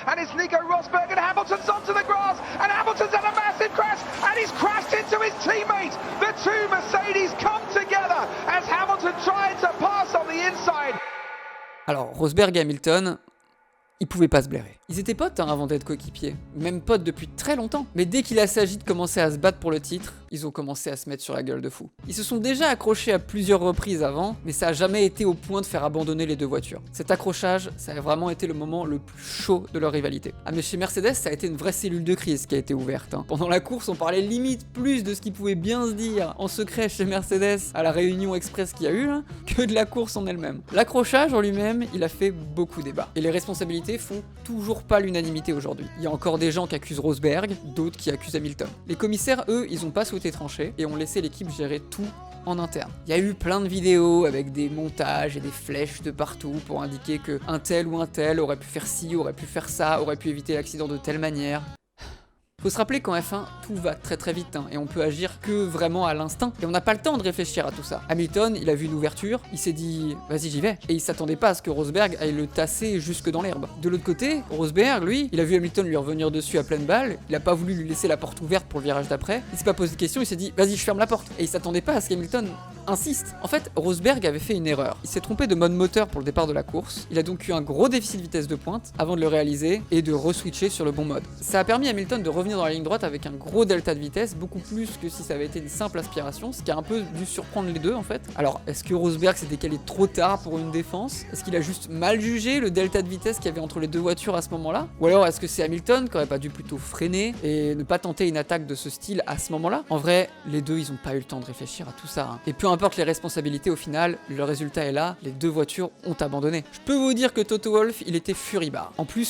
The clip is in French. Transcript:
and it's Nico Rosberg, and Hamilton's onto the grass, and Hamilton's had a massive crash, and he's crashed into his teammate. The two Mercedes come together as Hamilton tried to pass on the inside. Alors, Rosberg et Hamilton, ils pouvaient pas se blairer. Ils étaient potes avant d'être coéquipiers, même potes depuis très longtemps. Mais dès qu'il a s'agi de commencer à se battre pour le titre, ils ont commencé à se mettre sur la gueule de fou. Ils se sont déjà accrochés à plusieurs reprises avant, mais ça a jamais été au point de faire abandonner les deux voitures. Cet accrochage, ça a vraiment été le moment le plus chaud de leur rivalité. Ah mais chez Mercedes, ça a été une vraie cellule de crise qui a été ouverte. Pendant la course, on parlait limite plus de ce qui pouvait bien se dire en secret chez Mercedes à la réunion express qu'il y a eu, que de la course en elle-même. L'accrochage en lui-même, il a fait beaucoup débat. Et les responsabilités font toujours pas l'unanimité aujourd'hui. Il y a encore des gens qui accusent Rosberg, d'autres qui accusent Hamilton. Les commissaires, eux, ils ont pas souhaité trancher et ont laissé l'équipe gérer tout en interne. Il y a eu plein de vidéos avec des montages et des flèches de partout pour indiquer que un tel ou un tel aurait pu faire ci, aurait pu faire ça, aurait pu éviter l'accident de telle manière. Faut se rappeler qu'en F1, tout va très très vite et on peut agir que vraiment à l'instinct et on n'a pas le temps de réfléchir à tout ça. Hamilton, il a vu une ouverture, il s'est dit vas-y j'y vais et il s'attendait pas à ce que Rosberg aille le tasser jusque dans l'herbe. De l'autre côté, Rosberg, lui, il a vu Hamilton lui revenir dessus à pleine balle, il a pas voulu lui laisser la porte ouverte pour le virage d'après, il s'est pas posé de questions, il s'est dit vas-y je ferme la porte et il s'attendait pas à ce qu'Hamilton insiste. En fait, Rosberg avait fait une erreur. Il s'est trompé de mode moteur pour le départ de la course. Il a donc eu un gros déficit de vitesse de pointe avant de le réaliser et de re-switcher sur le bon mode. Ça a permis à Hamilton de revenir dans la ligne droite avec un gros delta de vitesse, beaucoup plus que si ça avait été une simple aspiration, ce qui a un peu dû surprendre les deux en fait. Alors, est-ce que Rosberg s'est décalé trop tard pour une défense? Est-ce qu'il a juste mal jugé le delta de vitesse qu'il y avait entre les deux voitures à ce moment-là? Ou alors est-ce que c'est Hamilton qui aurait pas dû plutôt freiner et ne pas tenter une attaque de ce style à ce moment-là? En vrai, les deux ils ont pas eu le temps de réfléchir à tout ça. Et peu importe les responsabilités au final, le résultat est là, les deux voitures ont abandonné. Je peux vous dire que Toto Wolff, il était furibard. En plus,